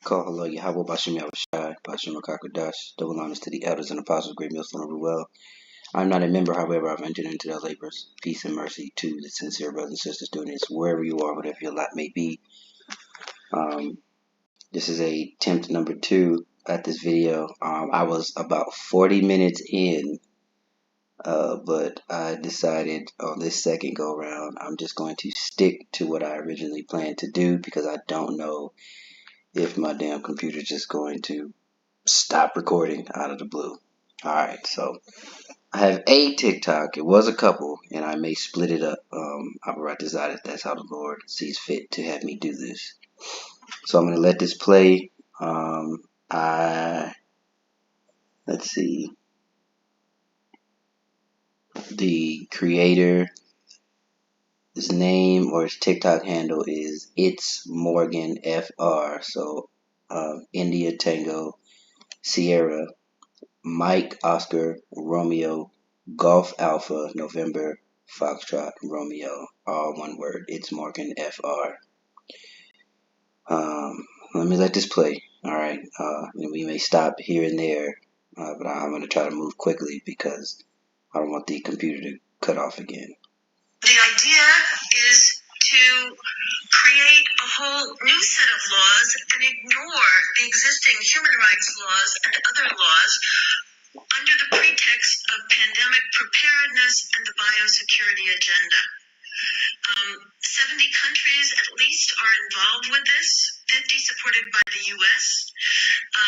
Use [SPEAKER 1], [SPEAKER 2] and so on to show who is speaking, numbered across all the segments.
[SPEAKER 1] Call hello, Yahweh Bashim Yahushai, Bashim Akakadash, double honors to the elders and apostles, great millstone of Ruel. I'm not a member, however, I've entered into their labors. Peace and mercy to the sincere brothers and sisters doing this, wherever you are, whatever your lot may be. This is a attempt number 2 at this video. I was about 40 minutes in, but I decided on this second go round, I'm just going to stick to what I originally planned to do because I don't know if my damn computer's just going to stop recording out of the blue. Alright, so I have a TikTok. It was a couple, and I may split it up. I decided that's how the Lord sees fit to have me do this. So I'm going to let this play. Let's see. The creator, his name or his TikTok handle is It's Morgan FR. So India Tango Sierra Mike Oscar Romeo Golf Alpha November Foxtrot Romeo, all one word. It's Morgan FR. Let me let this play. All right, we may stop here and there, but I'm going to try to move quickly because I don't want the computer to cut off again.
[SPEAKER 2] The idea is to create a whole new set of laws and ignore the existing human rights laws and other laws under the pretext of pandemic preparedness and the biosecurity agenda. 70 countries at least are involved with this, 50 supported by the U.S.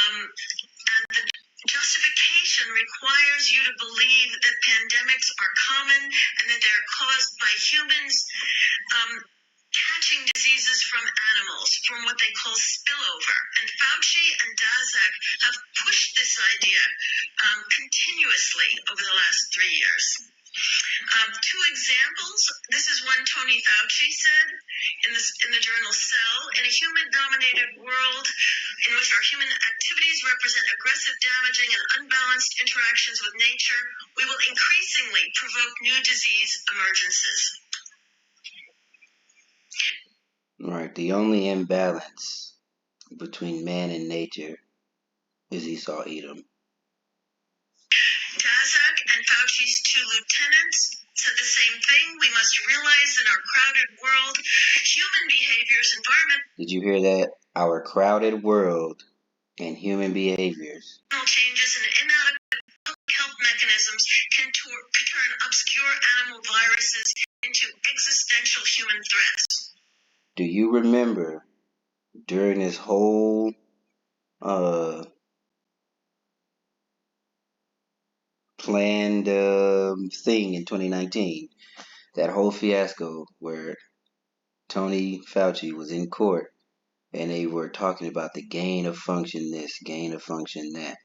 [SPEAKER 2] And the justification requires you to believe that pandemics are common and that they're caused by humans catching diseases from animals, from what they call spillover. And Fauci and Daszak have pushed this idea continuously over the last 3 years. 2 examples. This is one Tony Fauci said in the journal Cell. In a human-dominated world in which our human activities represent aggressive, damaging, and unbalanced interactions with nature, we will increasingly provoke new disease emergences.
[SPEAKER 1] Right. The only imbalance between man and nature is Esau Edom.
[SPEAKER 2] Daszak and Fauci's 2 lieutenants said the same thing. We must realize that our crowded world, human behaviors, environmental
[SPEAKER 1] Did you hear that? Our crowded world and human behaviors.
[SPEAKER 2] changes and inadequate public health mechanisms can turn obscure animal viruses into existential human threats.
[SPEAKER 1] Do you remember during this whole planned thing in 2019, that whole fiasco where Tony Fauci was in court and they were talking about the gain of function this, gain of function that,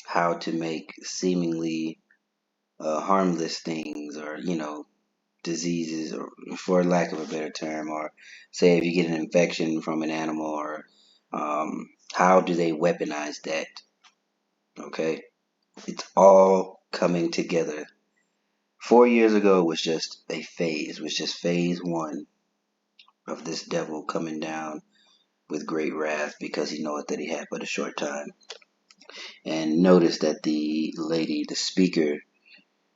[SPEAKER 1] how to make seemingly harmless things or, diseases, or for lack of a better term, or say if you get an infection from an animal, or how do they weaponize that? Okay, it's all coming together. 4 years ago was just a phase, was just phase 1 of this devil coming down with great wrath because he knoweth that he had but a short time. And notice that the lady, the speaker,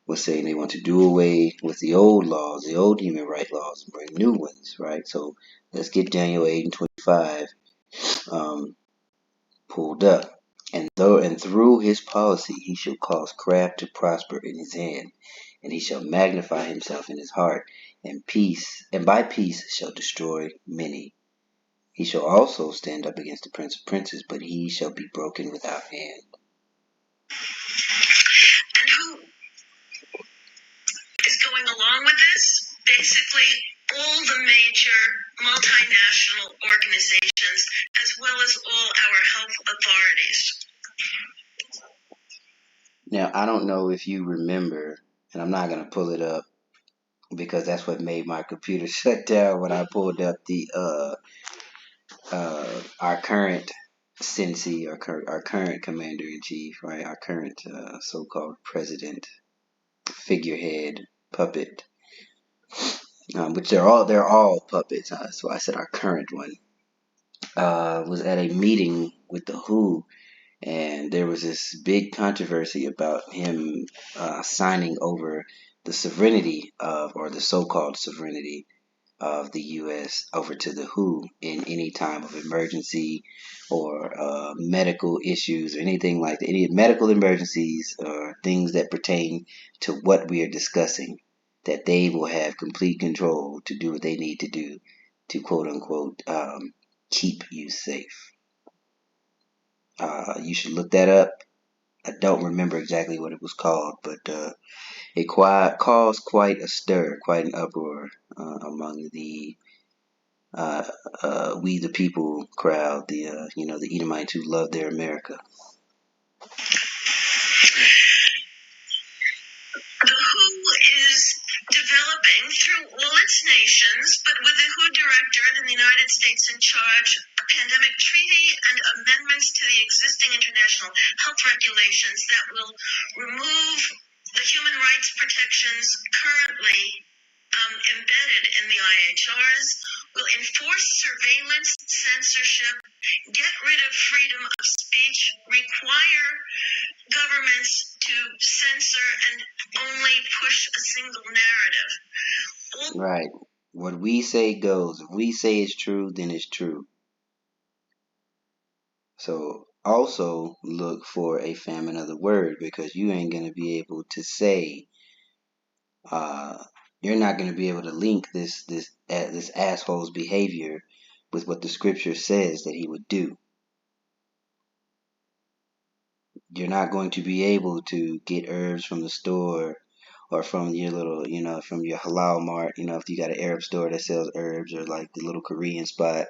[SPEAKER 1] was saying they want to do away with the old laws, the old human rights laws, and bring new ones, right? So let's get Daniel 8 and 25 pulled up. And through his policy he shall cause craft to prosper in his hand, and he shall magnify himself in his heart, and by peace shall destroy many. He shall also stand up against the prince of princes, but he shall be broken without hand.
[SPEAKER 2] And who is going along with this? Basically, all the major multinational organizations, as well as all our health authorities.
[SPEAKER 1] Now, I don't know if you remember, and I'm not going to pull it up because that's what made my computer shut down when I pulled up the our current Cincy, our current commander-in-chief, right? Our current so-called president, figurehead, puppet, which they're all puppets. So I said our current one. was at a meeting with the WHO, and there was this big controversy about him signing over the sovereignty of, or the so-called sovereignty of the U.S. over to the WHO in any time of emergency or medical issues or anything like that, any medical emergencies or things that pertain to what we are discussing, that they will have complete control to do what they need to do to quote unquote keep you safe. You should look that up. I don't remember exactly what it was called, but it caused quite a stir, quite an uproar among the we the people crowd, the Edomites who love their America.
[SPEAKER 2] The WHO is developing through all its nations, but with the WHO director in the United States in charge, a pandemic treaty and amendments to the existing international health regulations that will remove the human rights protections currently embedded in the IHRs, will enforce surveillance, censorship, get rid of freedom of speech, require governments to censor and only push a single narrative.
[SPEAKER 1] Right. What we say goes. If we say it's true, then it's true. So also look for a famine of the word, because you ain't going to be able to say, you're not going to be able to link this asshole's behavior with what the scripture says that he would do. You're not going to be able to get herbs from the store or from your little, from your halal mart, if you got an Arab store that sells herbs, or like the little Korean spot,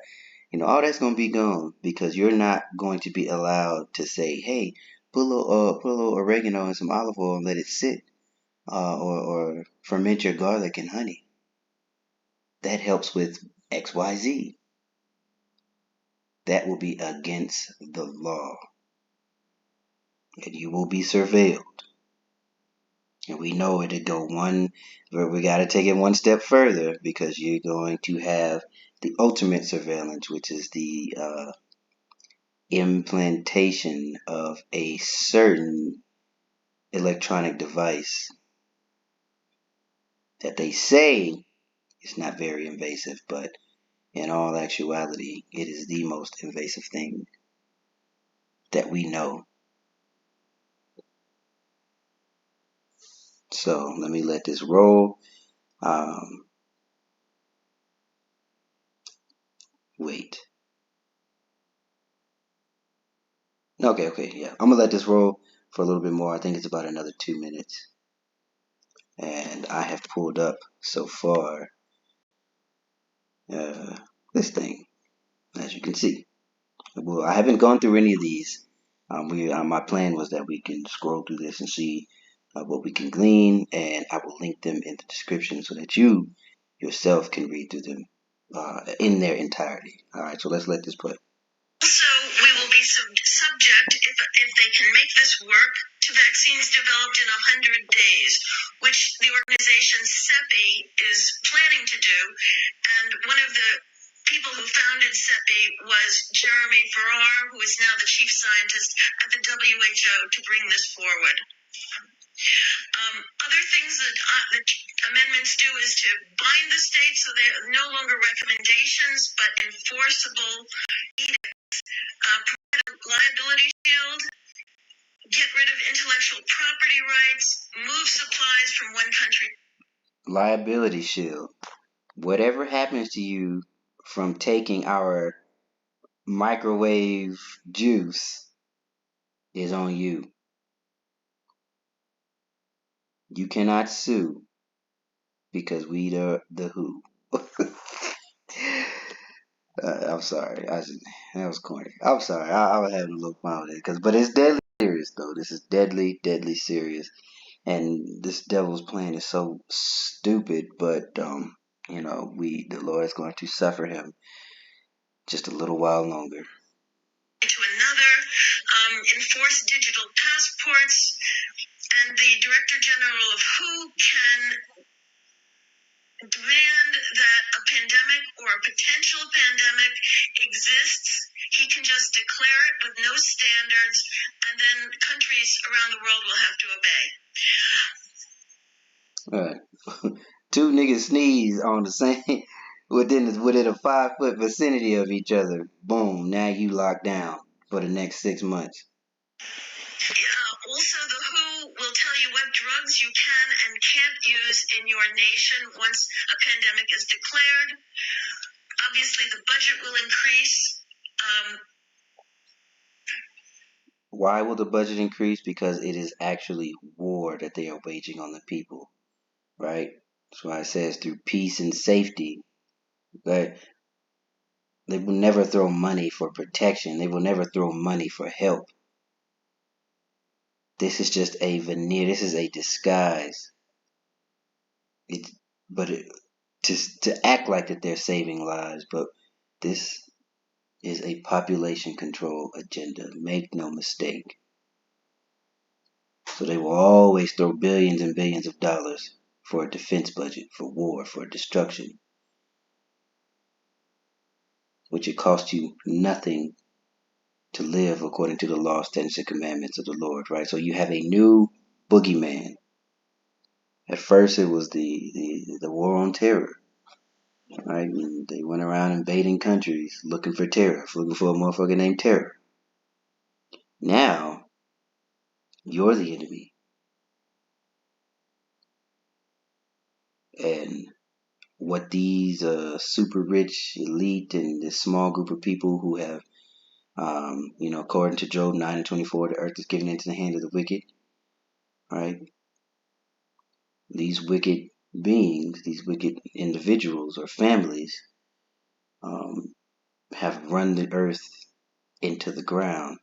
[SPEAKER 1] all that's going to be gone, because you're not going to be allowed to say, hey, put a little oregano and some olive oil and let it sit, or ferment your garlic and honey. That helps with XYZ. That will be against the law, and you will be surveilled. And we know it'll go but we got to take it one step further, because you're going to have the ultimate surveillance, which is the implantation of a certain electronic device that they say is not very invasive, but in all actuality, it is the most invasive thing that we know. So let me let this roll. Wait. Okay, yeah. I'm gonna let this roll for a little bit more. I think it's about another 2 minutes. And I have pulled up so far this thing, as you can see. Well, I haven't gone through any of these. My plan was that we can scroll through this and see what we can glean, and I will link them in the description so that you yourself can read through them in their entirety. All right, so let's let this play.
[SPEAKER 2] Also, we will be subject, if they can make this work, to vaccines developed in 100 days, which the organization CEPI is planning to do. And one of the people who founded CEPI was Jeremy Farrar, who is now the chief scientist at the WHO, to bring this forward. Other things that the amendments do is to bind the states so they're no longer recommendations but enforceable edicts. Provide a liability shield, get rid of intellectual property rights, move supplies from one country.
[SPEAKER 1] Liability shield. Whatever happens to you from taking our microwave juice is on you. You cannot sue because we the WHO. I'm sorry. That was corny. I'm sorry. I was having a little fun with it, but it's deadly serious though. This is deadly, deadly serious, and this devil's plan is so stupid. But the Lord is going to suffer him just a little while longer.
[SPEAKER 2] To another, enforce digital passports, and the Director General of WHO can demand that a pandemic or a potential pandemic exists declare it with no standards, and then countries around the world will have to obey.
[SPEAKER 1] Two niggas sneeze on the same within a 5 foot vicinity of each other. Boom! Now you locked down for the next 6 months.
[SPEAKER 2] Also, the WHO will tell you what drugs you can and can't use in your nation once a pandemic is declared. Obviously, the budget will increase.
[SPEAKER 1] Why will the budget increase? Because it is actually war that they are waging on the people, right? That's why it says through peace and safety. But they will never throw money for protection. They will never throw money for help. This is just a veneer. This is a disguise. To act like that they're saving lives, but this is a population control agenda. Make no mistake. So they will always throw billions and billions of dollars for a defense budget, for war, for destruction, which it costs you nothing to live according to the law, statutes, and commandments of the Lord, right? So you have a new boogeyman. At first, it was the war on terror, right? And they went around invading countries looking for terror, looking for a motherfucker named terror. Now, you're the enemy. And what these super rich elite and this small group of people who have, according to Job 9:24, the earth is given into the hand of the wicked, right? These wicked beings, these wicked individuals or families, have run the earth into the ground,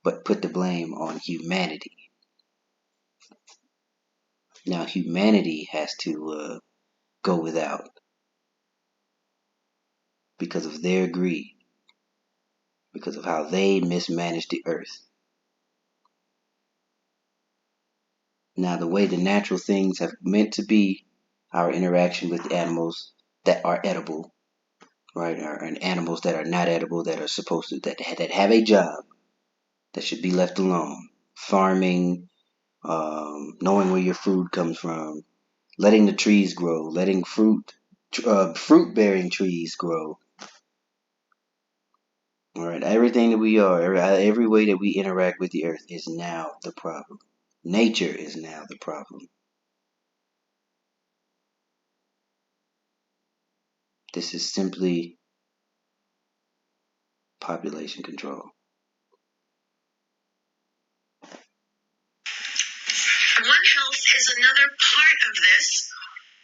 [SPEAKER 1] but put the blame on humanity. Now, humanity has to go without because of their greed, because of how they mismanaged the earth. Now, the way the natural things have meant to be, our interaction with animals that are edible, right, and animals that are not edible, that are supposed to, that have a job, that should be left alone. Farming, knowing where your food comes from, letting the trees grow, letting fruit-bearing trees grow. All right, everything that we are, every way that we interact with the earth is now the problem. Nature is now the problem. This is simply population control.
[SPEAKER 2] One Health is another part of this.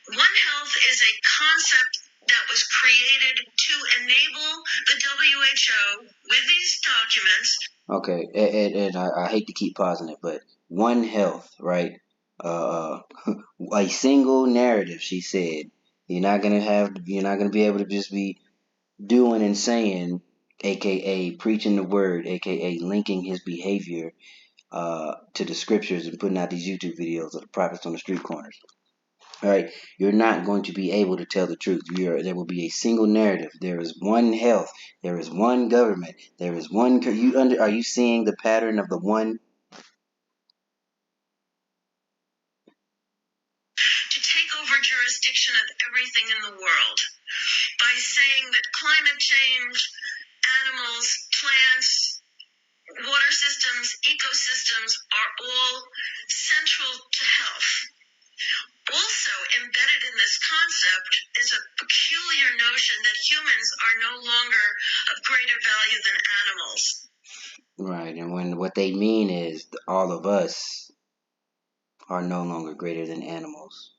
[SPEAKER 2] One Health is a concept that was created to enable the WHO with these documents.
[SPEAKER 1] Okay, and I hate to keep pausing it, but One Health, right? A single narrative, she said. You're not gonna be able to just be doing and saying, aka preaching the word, aka linking his behavior to the scriptures and putting out these YouTube videos of the prophets on the street corners. All right, you're not going to be able to tell the truth. There will be a single narrative. There is one health. There is one government. There is one. Are you seeing the pattern of the one?
[SPEAKER 2] To take over jurisdiction of everything in the world by saying that climate change, animals, plants, water systems, ecosystems are all central to health. Also embedded in this concept is a peculiar notion that humans are no longer of greater value than animals.
[SPEAKER 1] Right, and what they mean is all of us are no longer greater than animals.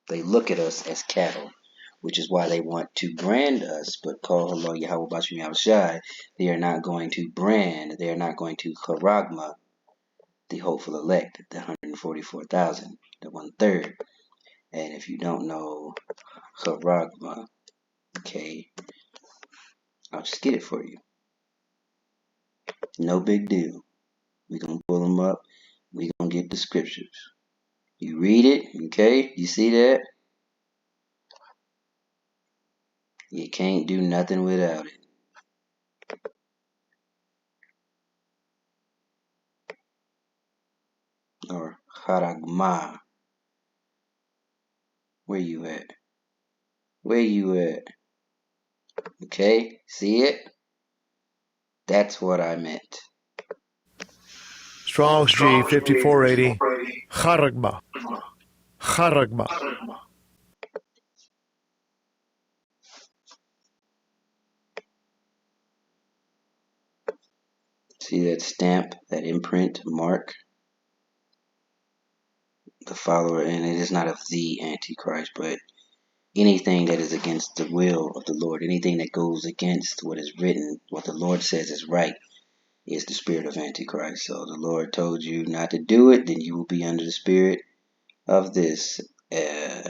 [SPEAKER 1] They look at us as cattle, which is why they want to brand us, but call Allah Yahweh Bashim Yahushai. They are not going to brand, they are not going to charagma the hopeful elect, the 144,000, the 1/3. And if you don't know charagma, okay, I'll just get it for you. No big deal. We're going to pull them up. We're going to get the scriptures. You read it, okay? You see that? You can't do nothing without it. or charagma. Where you at? Where you at? Okay, see it? That's what I meant.
[SPEAKER 3] Strong's G 5480. Charagma. Charagma.
[SPEAKER 1] See that stamp, that imprint, mark? The follower, and it is not of the Antichrist, but anything that is against the will of the Lord, anything that goes against what is written, what the Lord says is right, is the spirit of Antichrist. So the Lord told you not to do it, then you will be under the spirit of this. Oh,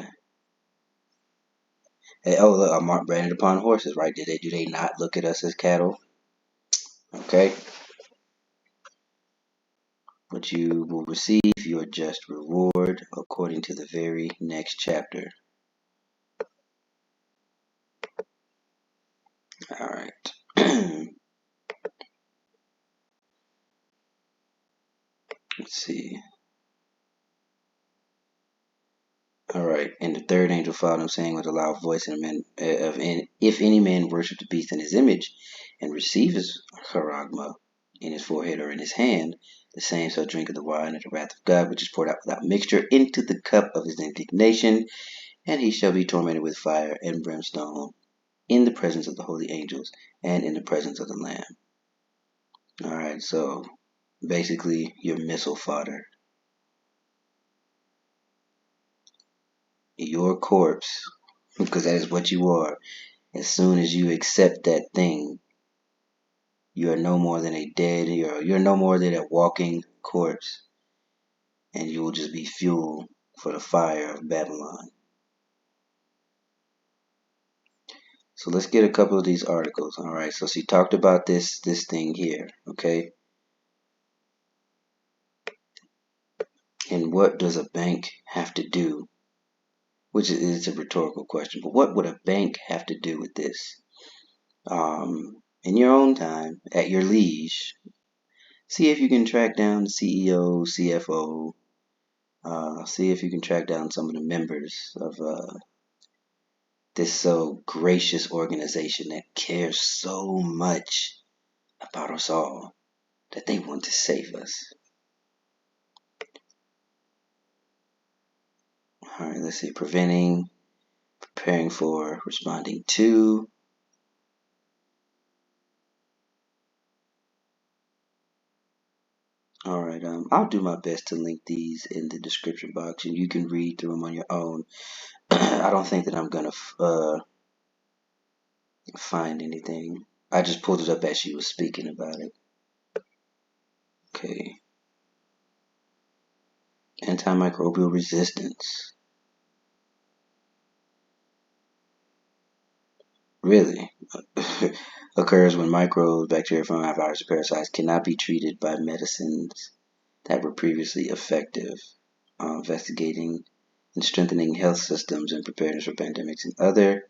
[SPEAKER 1] look, I'm marked branded upon horses, right? Do they not look at us as cattle? Okay. But you will receive your just reward according to the very next chapter. All right. Let's see. All right. And the third angel followed him, saying with a loud voice, if any man worship the beast in his image, and receive his charagma in his forehead or in his hand, the same shall drink of the wine of the wrath of God, which is poured out without mixture into the cup of his indignation, and he shall be tormented with fire and brimstone in the presence of the holy angels and in the presence of the Lamb. All right. So basically, your missile fodder. Your corpse, because that is what you are. As soon as you accept that thing, you are no more than a dead, you're no more than a walking corpse, and you will just be fuel for the fire of Babylon. So let's get a couple of these articles. All right, so she talked about this thing here, okay? And what does a bank have to do? Which is a rhetorical question, but what would a bank have to do with this? In your own time, at your liege, see if you can track down the CEO, CFO. See if you can track down some of the members of this so gracious organization that cares so much about us all that they want to save us. All right, let's see. Preventing, preparing for, responding to. All right, I'll do my best to link these in the description box, and you can read through them on your own. I don't think that I'm gonna find anything. I just pulled it up as she was speaking about it. Okay. Antimicrobial resistance. Really? Occurs when microbes, bacteria, fungi, viruses, parasites cannot be treated by medicines that were previously effective. Investigating and strengthening health systems and preparedness for pandemics and other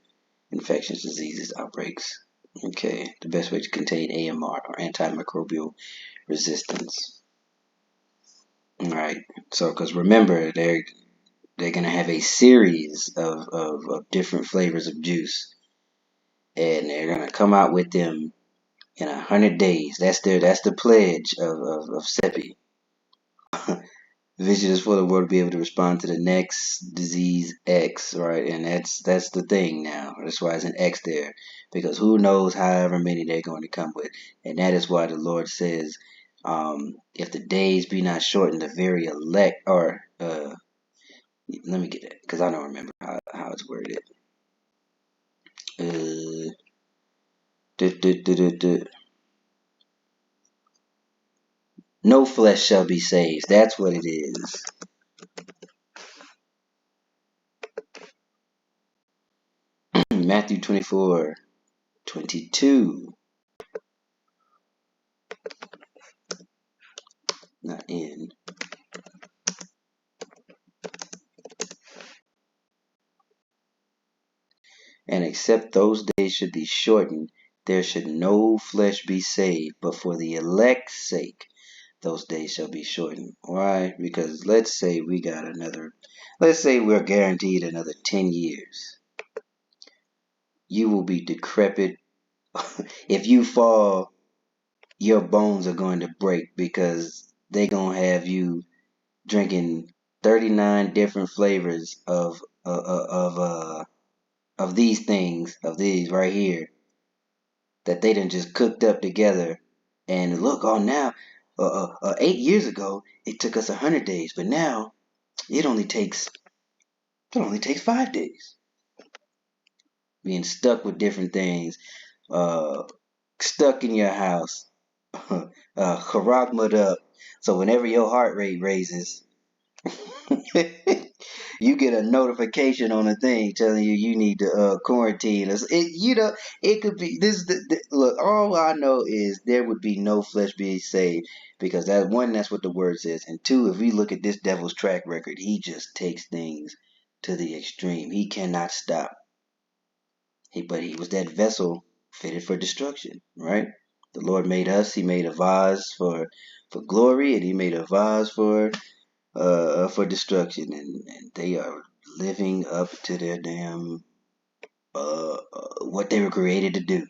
[SPEAKER 1] infectious diseases outbreaks. Okay, the best way to contain AMR or antimicrobial resistance. All right, so because remember, they're going to have a series of different flavors of juice, and they're going to come out with them in 100 days. That's the pledge of CEPI. Vision is for the world to be able to respond to the next disease X, right? And that's the thing now. That's why it's an X there, because who knows however many they're going to come with, and that is why the Lord says, if the days be not shortened, the very elect, or let me get that because I don't remember how it's worded. No flesh shall be saved. That's what it is. Matthew 24:22. Not in. And except those days should be shortened, there should no flesh be saved, but for the elect's sake, those days shall be shortened. Why? Because let's say we're guaranteed another 10 years. You will be decrepit. If you fall, your bones are going to break because they're going to have you drinking 39 different flavors of these things, of these right here, that they done just cooked up together. And look, now, 8 years ago, it took us 100 days, but now it only takes 5 days. Being stuck with different things, stuck in your house, charagma'd up. So whenever your heart rate raises, you get a notification on a thing telling you need to quarantine. It could be this. Look, all I know is there would be no flesh being saved because that's what the word says, and two, if we look at this devil's track record, he just takes things to the extreme. He cannot stop. But he was that vessel fitted for destruction, right? The Lord made us. He made a vase for glory, and he made a vase for destruction, and they are living up to their damn what they were created to do.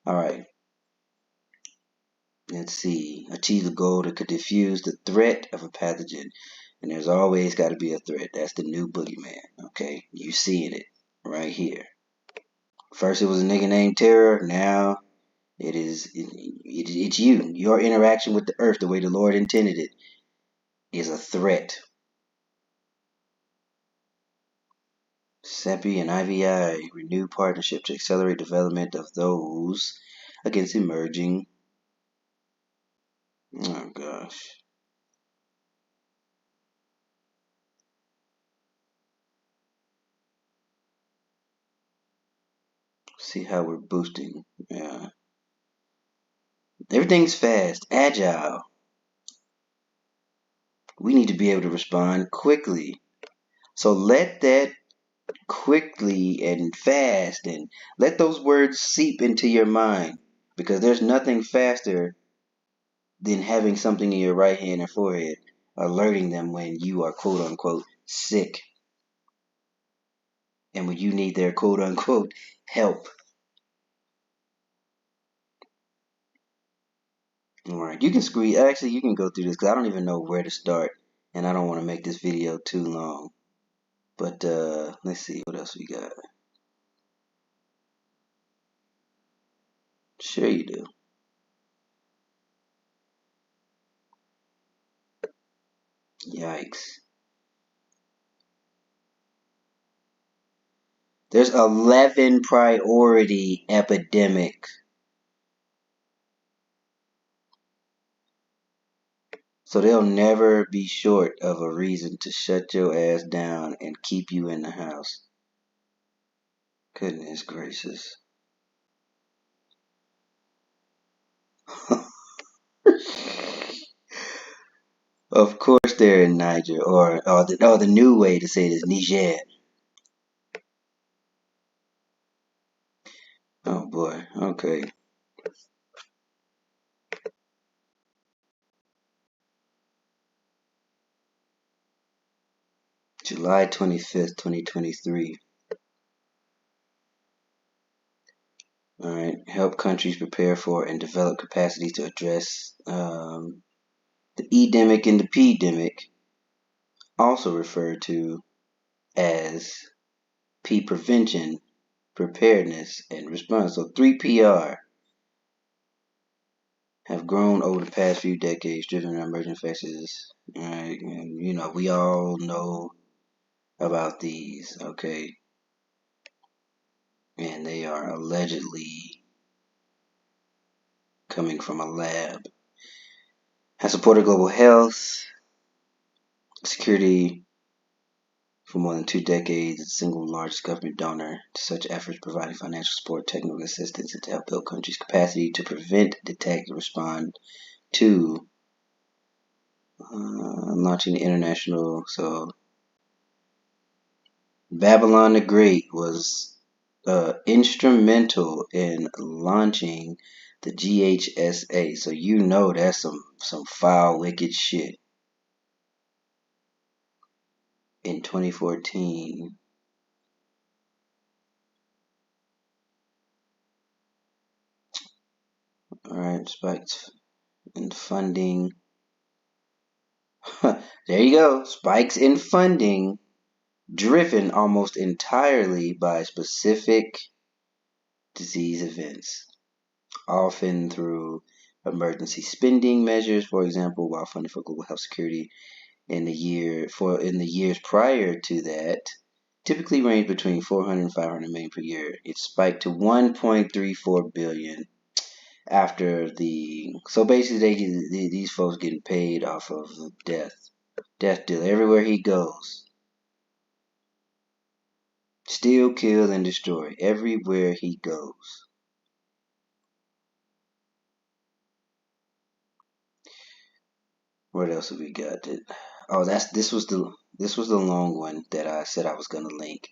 [SPEAKER 1] All right, let's see. Achieve the goal that could diffuse the threat of a pathogen, and there's always got to be a threat. That's the new boogeyman. Okay, you seeing it right here. First, it was a nigga named Terror. Now it's you. Your interaction with the earth, the way the Lord intended it, is a threat. CEPI and IVI renewed partnership to accelerate development of those against emerging. Oh gosh. See how we're boosting. Yeah. Everything's fast, agile. We need to be able to respond quickly. So let that quickly and fast, and let those words seep into your mind, because there's nothing faster than having something in your right hand and forehead alerting them when you are quote unquote sick and when you need their quote unquote help. All right, you can go through this because I don't even know where to start, and I don't want to make this video too long. But let's see what else we got. Sure you do. Yikes. There's 11 priority epidemic. So they'll never be short of a reason to shut your ass down and keep you in the house. Goodness gracious. Of course they're in Niger, or the new way to say it is Niger. Oh boy, okay. July 25th, 2023. All right, help countries prepare for and develop capacity to address the endemic and the pandemic, also referred to as P prevention, preparedness, and response. So 3PR have grown over the past few decades, driven by emerging infections. Right, and we all know about these, okay? And they are allegedly coming from a lab. Has supported global health security for more than 2 decades. It's the single largest government donor to such efforts, providing financial support, technical assistance, and to help build countries' capacity to prevent, detect, and respond to launching the international. So Babylon the Great was instrumental in launching the GHSA. So you know that's some foul, wicked shit. In 2014, all right, spikes in funding. There you go. Spikes in funding driven almost entirely by specific disease events, often through emergency spending measures, for example, while funding for global health security in the years prior to that typically ranged between 400 and 500 million per year. It spiked to 1.34 billion after so basically these folks getting paid off of death deal everywhere he goes. Steal, kill, and destroy everywhere he goes. What else have we got? This was the long one that I said I was gonna link.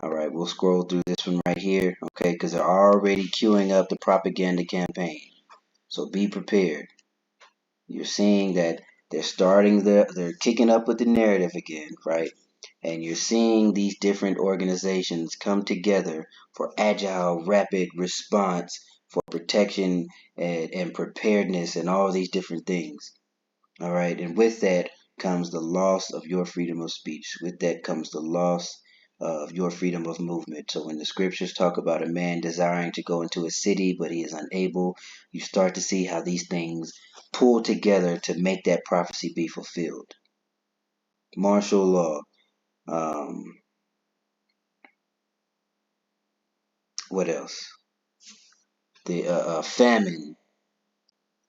[SPEAKER 1] All right, we'll scroll through this one right here, okay? Because they're already queuing up the propaganda campaign, so be prepared. You're seeing that they're kicking up with the narrative again, right? And you're seeing these different organizations come together for agile, rapid response, for protection and preparedness, and all these different things. All right, and with that comes the loss of your freedom of speech. With that comes the loss of your freedom of movement. So when the scriptures talk about a man desiring to go into a city but he is unable, you start to see how these things pull together to make that prophecy be fulfilled. Martial law. What else? The famine,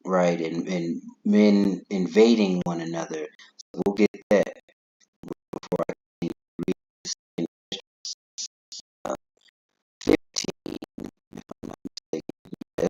[SPEAKER 1] right? And men invading one another. So we'll get that before I read this in 15. Yes.